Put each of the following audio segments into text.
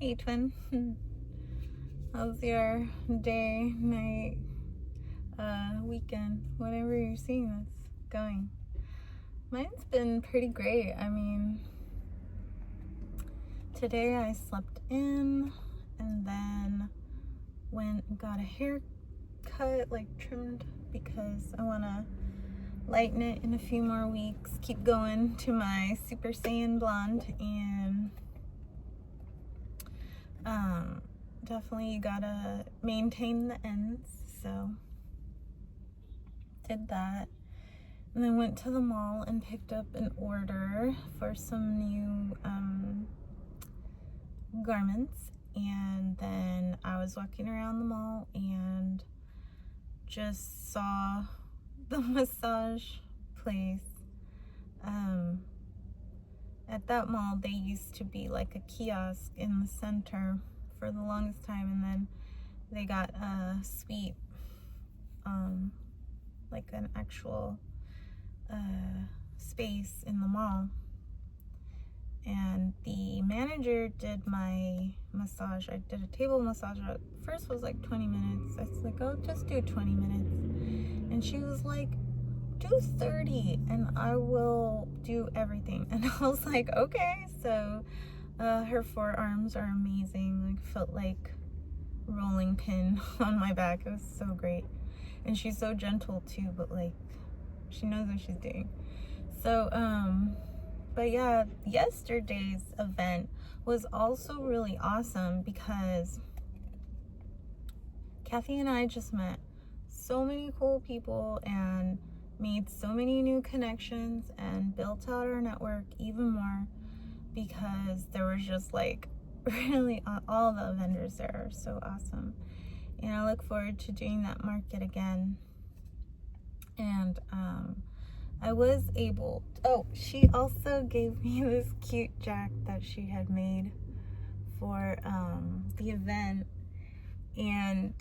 Hey, twin. How's your day, night, weekend, whatever you're seeing this going? Mine's been pretty great. I mean, today I slept in and then went and got a haircut, like trimmed, because I want to lighten it in a few more weeks. Keep going to my Super Saiyan blonde, and definitely you gotta maintain the ends, so did that. And then went to the mall and picked up an order for some new garments. And then I was walking around the mall and just saw the massage place. At that mall, they used to be like a kiosk in the center for the longest time, and then they got a suite, like an actual space in the mall. And the manager did my massage. I did a table massage. At first was like 20 minutes. I was like, oh, just do 20 minutes. And she was like, do 30 and I will do everything. And I was like, okay. So her forearms are amazing. Like, felt like rolling pin on my back. It was so great. And she's so gentle too, but like, she knows what she's doing. So but yeah, yesterday's event was also really awesome because Kathie and I just met so many cool people and made so many new connections and built out our network even more, because there was just like really all the vendors there are so awesome. And I look forward to doing that market again. And I was able, she also gave me this cute jack that she had made for the event, and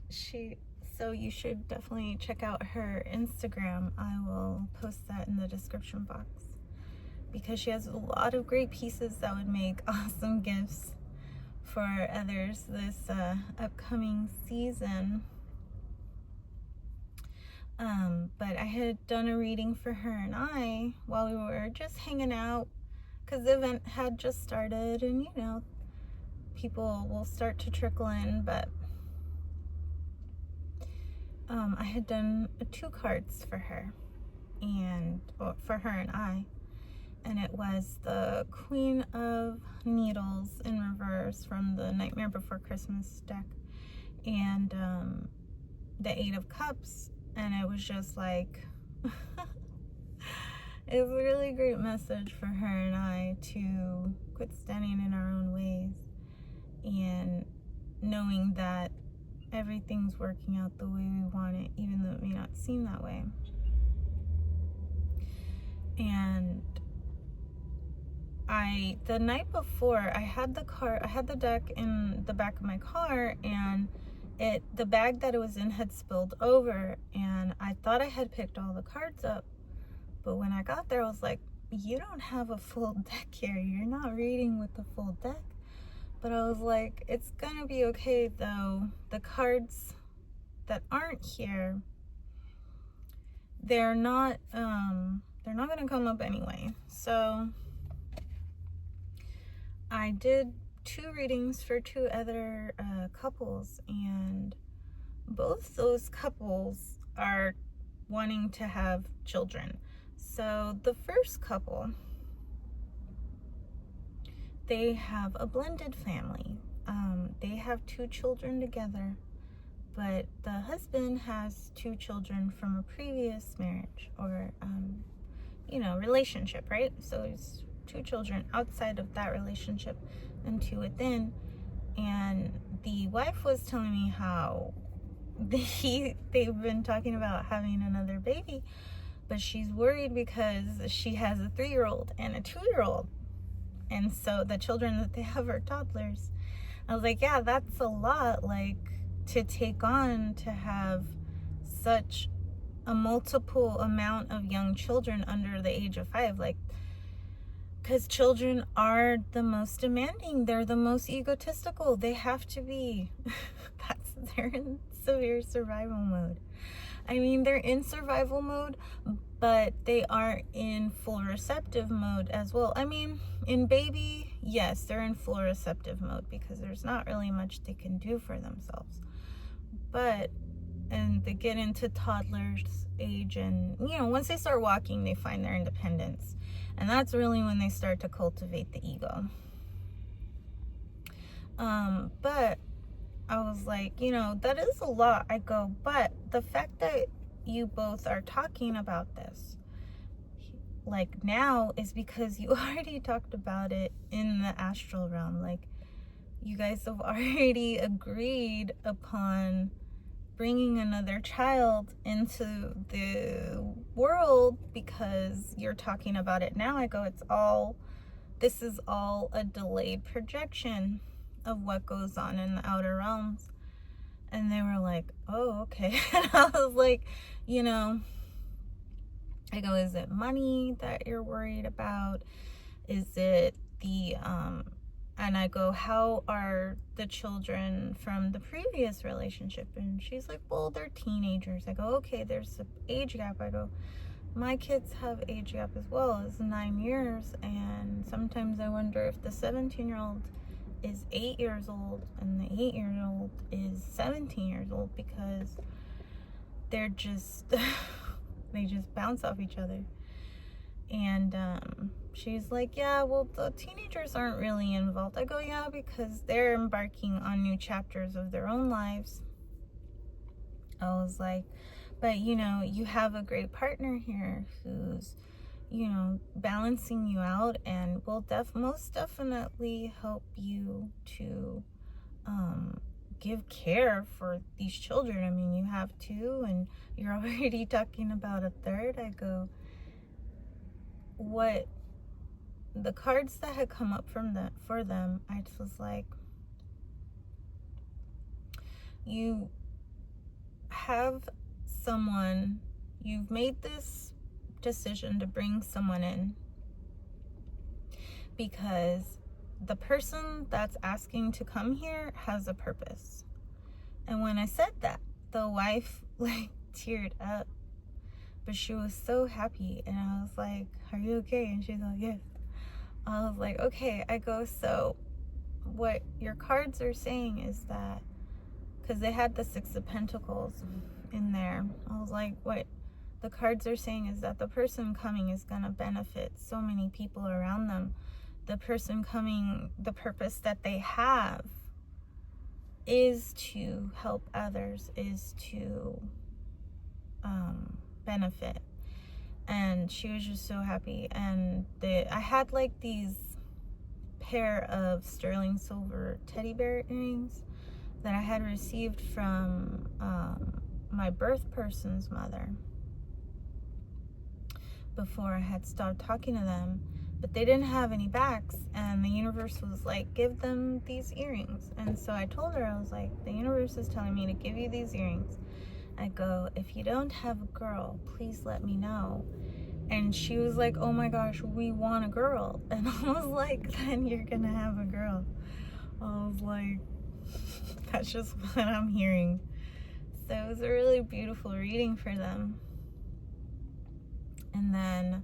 so you should definitely check out her Instagram. I will post that in the description box, because she has a lot of great pieces that would make awesome gifts for others this upcoming season. But I had done a reading for her and I while we were just hanging out, because the event had just started, and you know, people will start to trickle in. But I had done 2 cards for her, and for her and I, and it was the Queen of Needles in reverse from the Nightmare Before Christmas deck, and the 8 of Cups. And it was just like it was a really great message for her and I to quit standing in our own ways and knowing that everything's working out the way we want it, even though it may not seem that way. And the night before, I had the deck in the back of my car, and the bag that it was in had spilled over, and I thought I had picked all the cards up, but when I got there I was like, you don't have a full deck here, you're not reading with the full deck. But I was like, it's gonna be okay though. The cards that aren't here, they're not gonna come up anyway. So I did 2 readings for 2 other couples, and both those couples are wanting to have children. So the first couple, they have a blended family. They have 2 children together, but the husband has 2 children from a previous marriage or relationship, right? So it's 2 children outside of that relationship and 2 within. And the wife was telling me how they've been talking about having another baby, but she's worried because she has a 3-year-old and a 2-year-old, and so the children that they have are toddlers. I was like, yeah, that's a lot, like, to take on, to have such a multiple amount of young children under the age of 5. Like, Because children are the most demanding. They're the most egotistical. They have to be. They're in severe survival mode. I mean, they're in survival mode, but they are in full receptive mode as well. I mean, in baby, yes, they're in full receptive mode because there's not really much they can do for themselves. But, and they get into toddler's age, and, you know, once they start walking, they find their independence. And that's really when they start to cultivate the ego. But I was like, you know, that is a lot. I go, but the fact that you both are talking about this, like, now is because you already talked about it in the astral realm. Like, you guys have already agreed upon bringing another child into the world because you're talking about it now. I go, this is all a delayed projection of what goes on in the outer realms. And they were like, oh, okay. And I was like, you know, I go, is it money that you're worried about? Is it the, and I go, how are the children from the previous relationship? And she's like, well, they're teenagers. I go, okay, there's an age gap. I go, my kids have age gap as well. It's 9 years. And sometimes I wonder if the 17-year-old is 8 years old and the 8-year-old is 17 years old, because they're just, they just bounce off each other. And she's like, yeah, well, the teenagers aren't really involved. I go, yeah, because they're embarking on new chapters of their own lives. I was like, but, you know, you have a great partner here who's, you know, balancing you out and will most definitely help you to give care for these children. I mean, you have 2 and you're already talking about a 3rd. I go, what the cards that had come up for them, I just was like, you have someone, you've made this decision to bring someone in because the person that's asking to come here has a purpose. And when I said that, the wife like teared up, but she was so happy. And I was like, are you okay? And she's like, yes. I was like, okay. I go, so what your cards are saying is that, because they had the 6 of Pentacles in there, I was like, what the cards are saying is that the person coming is going to benefit so many people around them. The person coming, the purpose that they have is to help others, is to benefit. And she was just so happy. And I had like these pair of sterling silver teddy bear earrings that I had received from my birth person's mother before I had stopped talking to them. But they didn't have any backs, and the universe was like, give them these earrings. And so I told her, I was like, the universe is telling me to give you these earrings. I go, if you don't have a girl, please let me know. And she was like, oh my gosh, we want a girl. And I was like, then you're gonna have a girl. I was like, that's just what I'm hearing. So it was a really beautiful reading for them. And then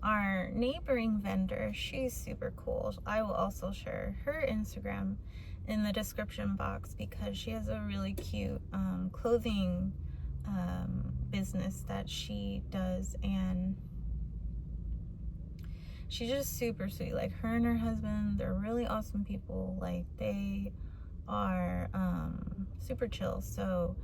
our neighboring vendor, she's super cool. I will also share her Instagram in the description box because she has a really cute clothing business that she does, and she's just super sweet. Like, her and her husband, they're really awesome people. Like, they are super chill. So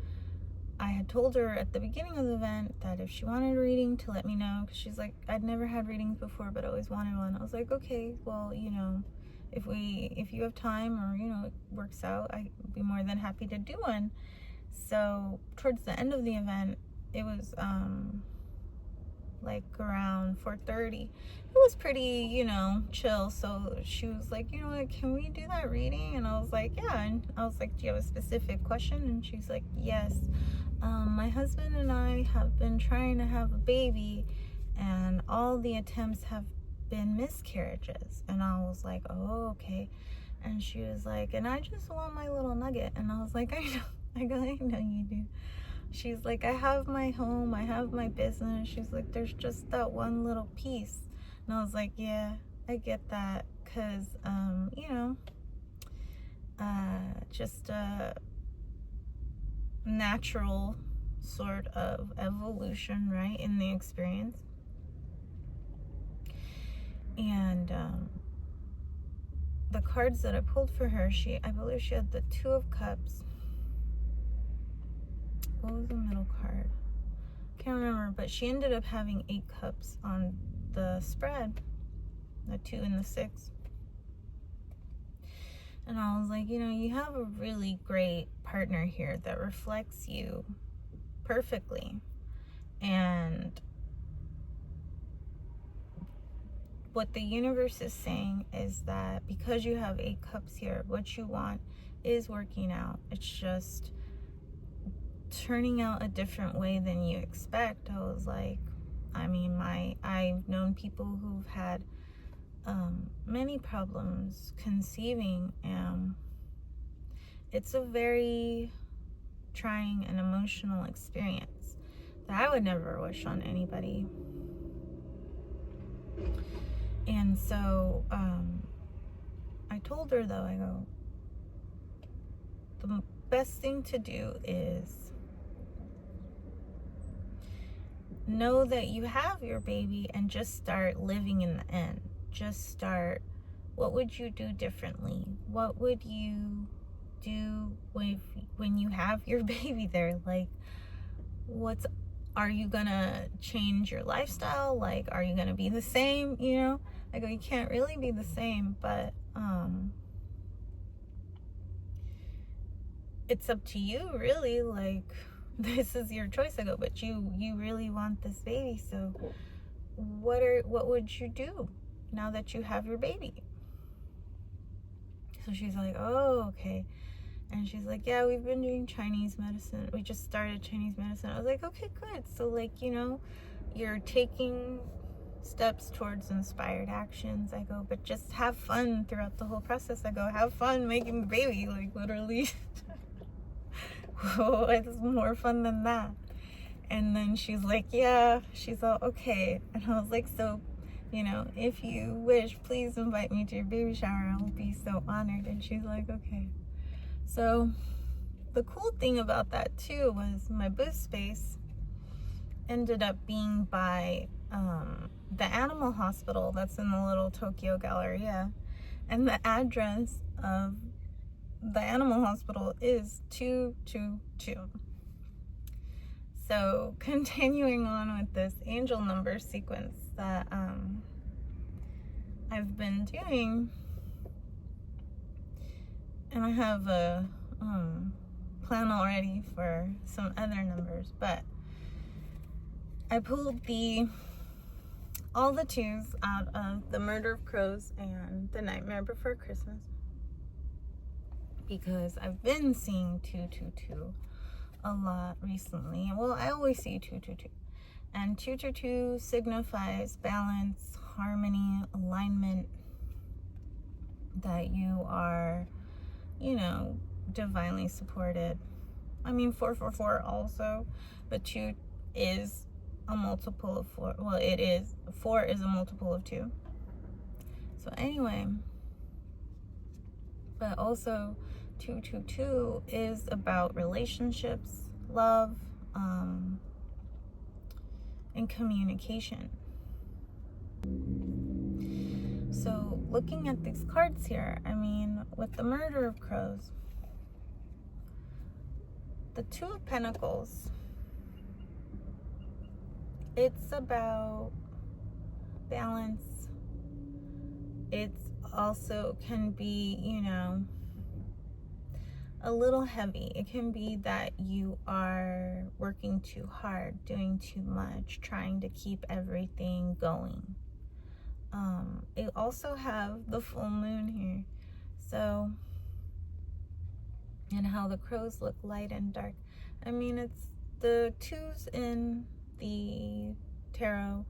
I had told her at the beginning of the event that if she wanted a reading to let me know, because she's like, I'd never had readings before but always wanted one. I was like, okay, well, you know, if you have time, or, you know, it works out, I'd be more than happy to do one. So towards the end of the event, it was like around 4:30. It was pretty, you know, chill. So she was like, you know what, can we do that reading? And I was like, yeah. And I was like, do you have a specific question? And she's like, yes. My husband and I have been trying to have a baby, and all the attempts have been miscarriages. And I was like, oh, okay. And she was like, and I just want my little nugget. And I was like, I know. I go, I know you do. She's like, I have my home, I have my business. She's like, there's just that one little piece. And I was like, yeah, I get that. Because, you know, just a natural sort of evolution, right, in the experience. And the cards that I pulled for her, I believe she had the Two of Cups. What was the middle card? Can't remember, but she ended up having 8 cups on the spread, the 2 and the 6. And I was like, you know, you have a really great partner here that reflects you perfectly. And what the universe is saying is that because you have 8 cups here, what you want is working out. It's just turning out a different way than you expect. I was like, I mean, I've known people who've had many problems conceiving, and it's a very trying and emotional experience that I would never wish on anybody. And so I told her, though, I go, the best thing to do is know that you have your baby and just start living in the end. Just start, what would you do differently? What would you do when you have your baby there? Like, are you gonna change your lifestyle? Like, are you gonna be the same? You know, I go, you can't really be the same, but it's up to you, really. Like, this is your choice. I go, but you really want this baby, so what would you do now that you have your baby? So she's like, oh, okay. And she's like, yeah, we've been doing Chinese medicine. We just started Chinese medicine. I was like, okay, good. So, like, you know, you're taking steps towards inspired actions. I go, but just have fun throughout the whole process. I go, have fun making the baby, like, literally. Whoa, it's more fun than that. And then she's like, yeah. She's all, okay. And I was like, so, you know, if you wish, please invite me to your baby shower. I'll be so honored. And she's like, okay. So the cool thing about that too was my booth space ended up being by the animal hospital that's in the little Tokyo Galleria, and the address of the animal hospital is 222. So continuing on with this angel number sequence that I've been doing, and I have a plan already for some other numbers, but I pulled all the 2s out of the Murder of Crows and the Nightmare Before Christmas, because I've been seeing 222 a lot recently. Well, I always see 222, and 222 signifies balance, harmony, alignment, that you are, you know, divinely supported. I mean, 444 also, but 2 is a multiple of 4. Well, 4 is a multiple of 2. So anyway, but also 222 is about relationships, love, and communication. So looking at these cards here, I mean, with the Murder of Crows, the 2 of Pentacles, it's about balance. It's also can be, you know, a little heavy. It can be that you are working too hard, doing too much, trying to keep everything going. It also have the full moon here, so, and how the crows look light and dark. I mean, it's the 2s in the tarot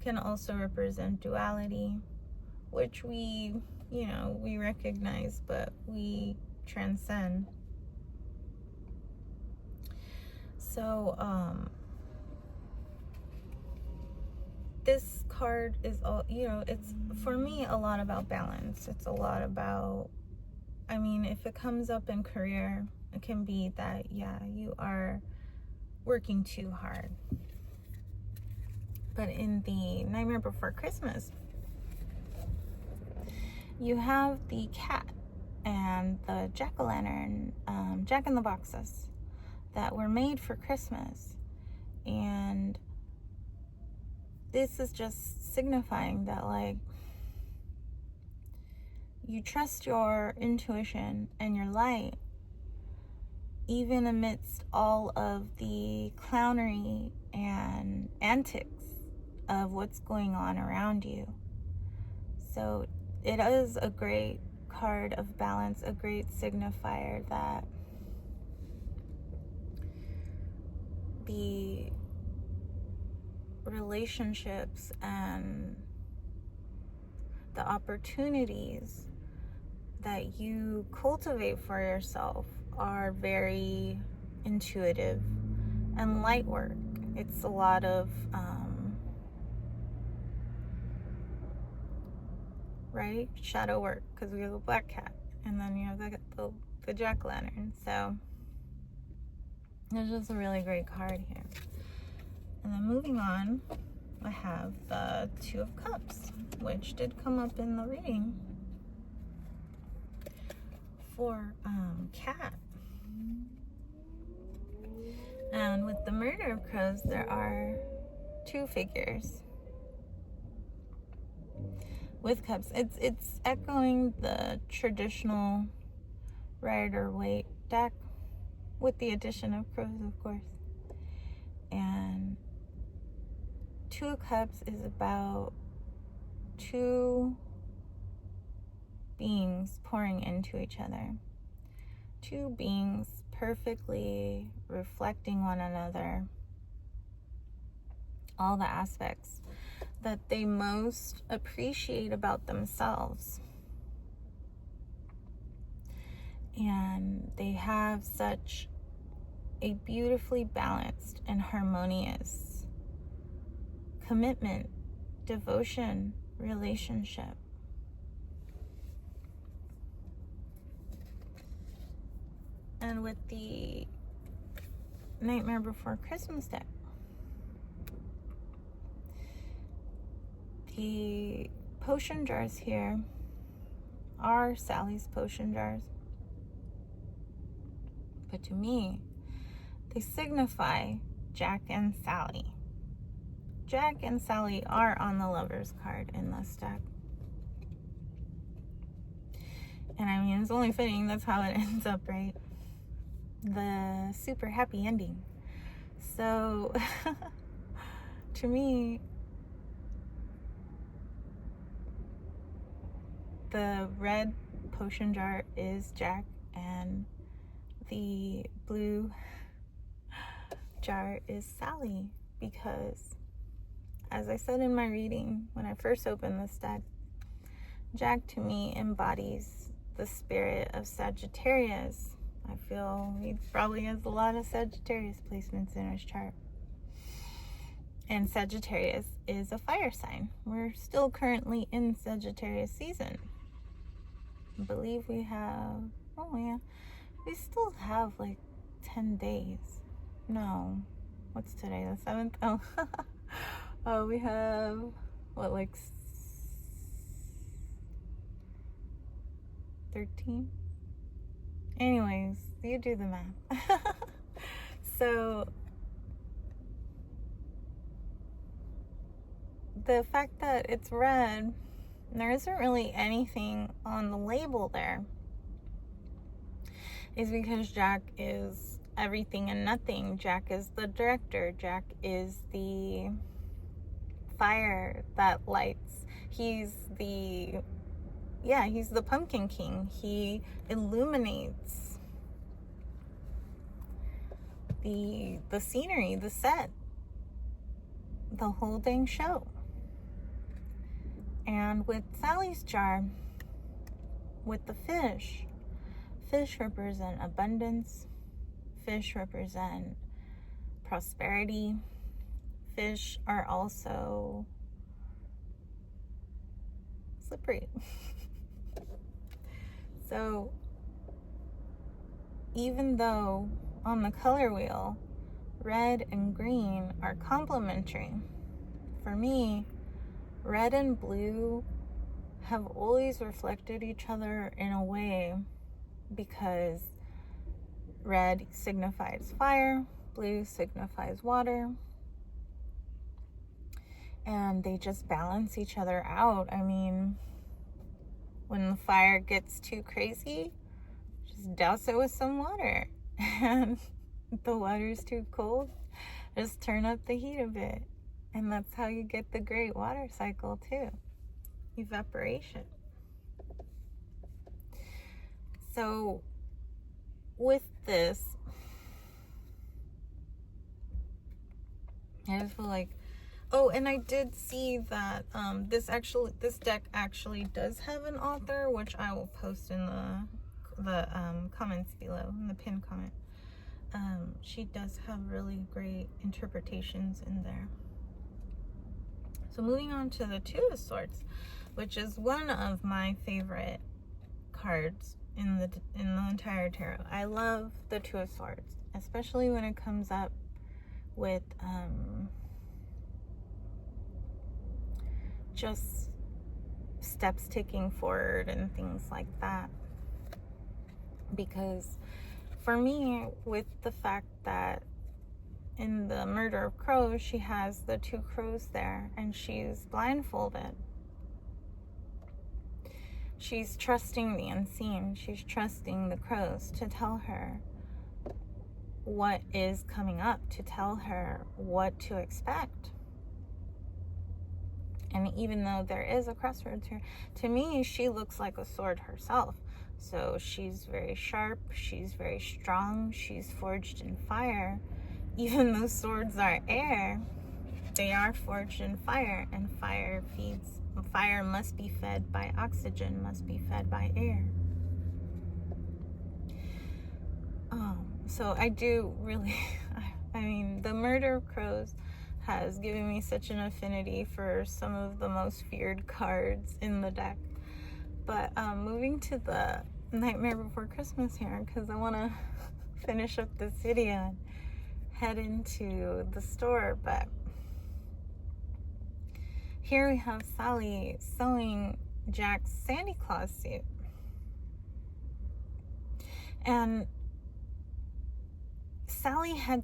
can also represent duality, which we recognize, but we transcend. So, this card is all, it's, for me, a lot about balance. It's a lot about, if it comes up in career, it can be that, you are working too hard. But in the Nightmare Before Christmas, you have the cat and the jack-o'-lantern, jack-in-the-boxes that were made for Christmas. And this is just signifying that, like, you trust your intuition and your light, even amidst all of the clownery and antics of what's going on around you. So it is a great card of balance, a great signifier that the relationships and the opportunities that you cultivate for yourself are very intuitive and light work. It's a lot of right, shadow work, because we have a black cat, and then you have the jack-o'-lantern. So it's just a really great card here. And then moving on, I have the Two of Cups, which did come up in the reading for cat. And with the Murder of Crows, there are two figures with cups. It's echoing the traditional Rider-Waite deck with the addition of crows, of course. And Two of Cups is about two beings pouring into each other. Two beings perfectly reflecting one another. All the aspects that they most appreciate about themselves. And they have such a beautifully balanced and harmonious commitment, devotion, relationship. And with the Nightmare Before Christmas deck, the potion jars here are Sally's potion jars. But to me, they signify Jack and Sally. Jack and Sally are on the Lover's card in this deck. And it's only fitting, that's how it ends up, right? The super happy ending. So, to me, the red potion jar is Jack, and the blue jar is Sally, because, as I said in my reading when I first opened this deck, Jack to me embodies the spirit of Sagittarius. I feel he probably has a lot of Sagittarius placements in his chart. And Sagittarius is a fire sign. We're still currently in Sagittarius season. I believe we have, we still have like 10 days. No, what's today, the 7th? Oh, we have, 13? Anyways, you do the math. So, the fact that it's red, there isn't really anything on the label there, is because Jack is everything and nothing. Jack is the director. Jack is the fire that lights. He's the Pumpkin King. He illuminates the scenery, the set, the whole dang show. And with Sally's jar, with the fish represent abundance, fish represent prosperity, fish are also slippery. So even though on the color wheel red and green are complementary, for me red and blue have always reflected each other in a way, because red signifies fire, blue signifies water, and they just balance each other out. I mean, when the fire gets too crazy, just douse it with some water. And if the water's too cold, just turn up the heat a bit. And that's how you get the great water cycle too. Evaporation. So with this, I just feel like, oh, and I did see that this deck actually does have an author, which I will post in the comments below, in the pinned comment. She does have really great interpretations in there. So moving on to the Two of Swords, which is one of my favorite cards in the entire tarot. I love the Two of Swords, especially when it comes up with just steps taking forward and things like that. Because for me, with the fact that in the Murder of Crows, she has the two crows there and she's blindfolded. She's trusting the unseen. She's trusting the crows to tell her what is coming up, to tell her what to expect. And even though there is a crossroads here, to me, she looks like a sword herself. So she's very sharp, she's very strong, she's forged in fire. Even though swords are air, they are forged in fire, and fire must be fed by oxygen, must be fed by air. So I do really, I mean, the Murder of Crows has given me such an affinity for some of the most feared cards in the deck. But moving to the Nightmare Before Christmas here, because I want to finish up this video and head into the store. But here we have Sally sewing Jack's Santa Claus suit. And Sally had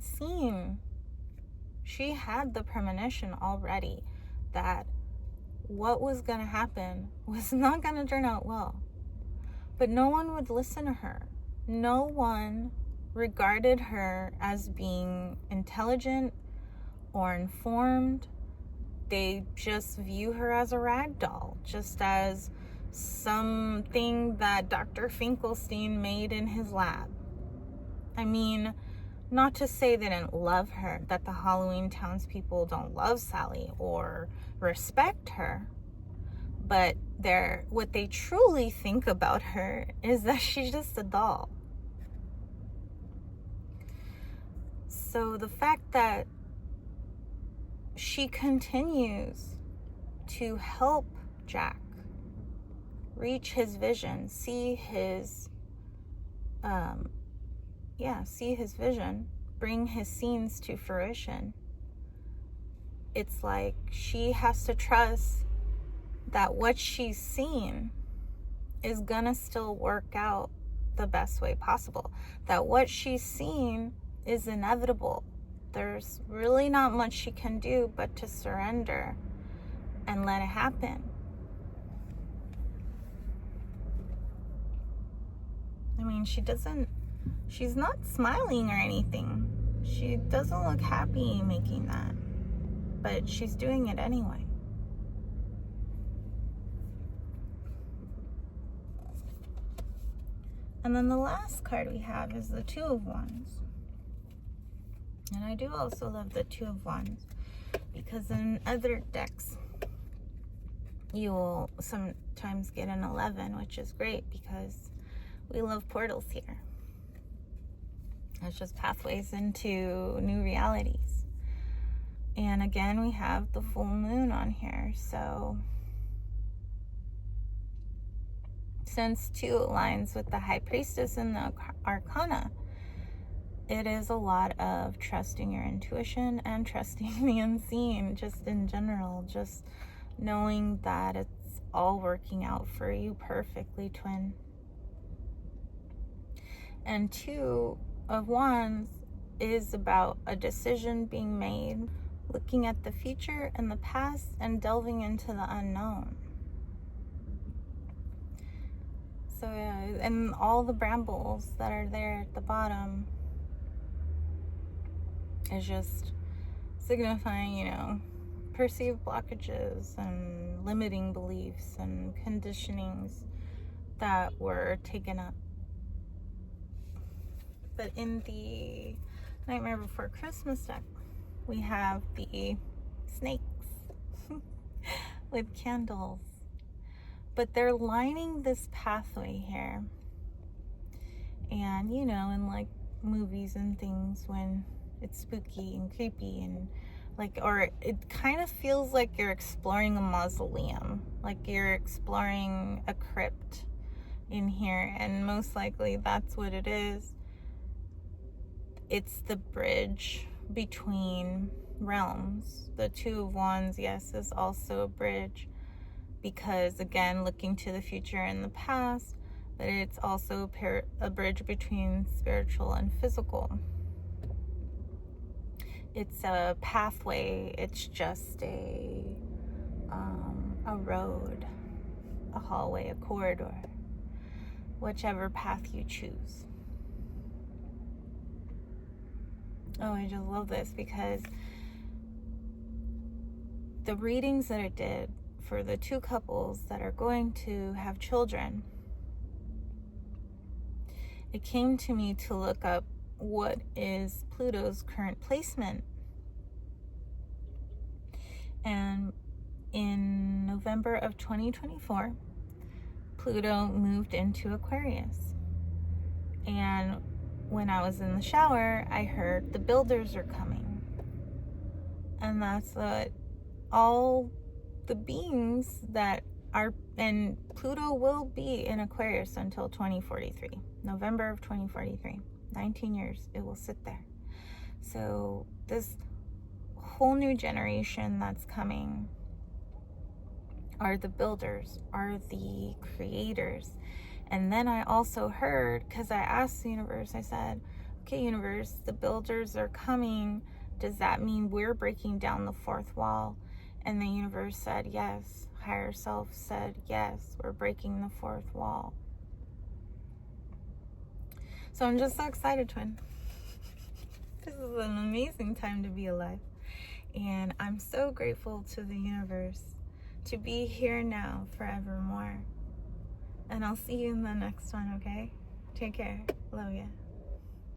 she had the premonition already that what was going to happen was not going to turn out well. But no one would listen to her. No one regarded her as being intelligent or informed. They just view her as a rag doll, just as something that Dr. Finkelstein made in his lab. I mean, not to say they didn't love her, that the Halloween townspeople don't love Sally or respect her, but what they truly think about her is that she's just a doll. So the fact that she continues to help Jack reach his vision, see his vision, bring his scenes to fruition, it's like she has to trust that what she's seen is gonna still work out the best way possible. That what she's seen is inevitable. There's really not much she can do but to surrender and let it happen. I mean, she's not smiling or anything. She doesn't look happy making that, but she's doing it anyway. And then the last card we have is the Two of Wands. And I do also love the Two of Wands because in other decks, you will sometimes get an 11, which is great because we love portals here. It's just pathways into new realities. And again, we have the full moon on here. So since 2 aligns with the High Priestess and the Arcana, it is a lot of trusting your intuition and trusting the unseen, just in general, just knowing that it's all working out for you perfectly, twin. And 2 of Wands is about a decision being made, looking at the future and the past and delving into the unknown. So yeah, and all the brambles that are there at the bottom is just signifying, you know, perceived blockages and limiting beliefs and conditionings that were taken up. But in the Nightmare Before Christmas deck, we have the snakes with candles. But they're lining this pathway here. And, you know, in like movies and things, when it's spooky and creepy and like, or it kind of feels like you're exploring a mausoleum, like you're exploring a crypt in here. And most likely that's what it is. It's the bridge between realms. The 2 of Wands, yes, is also a bridge because, again, looking to the future and the past, but it's also a bridge between spiritual and physical. It's a pathway. It's just a road, a hallway, a corridor, whichever path you choose. Oh, I just love this because the readings that I did for the 2 couples that are going to have children, it came to me to look up what is Pluto's current placement. And in November of 2024, Pluto moved into Aquarius. And when I was in the shower, I heard the builders are coming. And that's what all the beings that are, and Pluto will be in Aquarius until 2043, November of 2043, 19 years, it will sit there. So this whole new generation that's coming are the builders, are the creators. And then I also heard, because I asked the universe, I said, okay, universe, the builders are coming. Does that mean we're breaking down the 4th wall? And the universe said yes. Higher self said yes, we're breaking the 4th wall. So I'm just so excited, twin. This is an amazing time to be alive. And I'm so grateful to the universe to be here now forevermore. And I'll see you in the next one, okay? Take care. Love ya.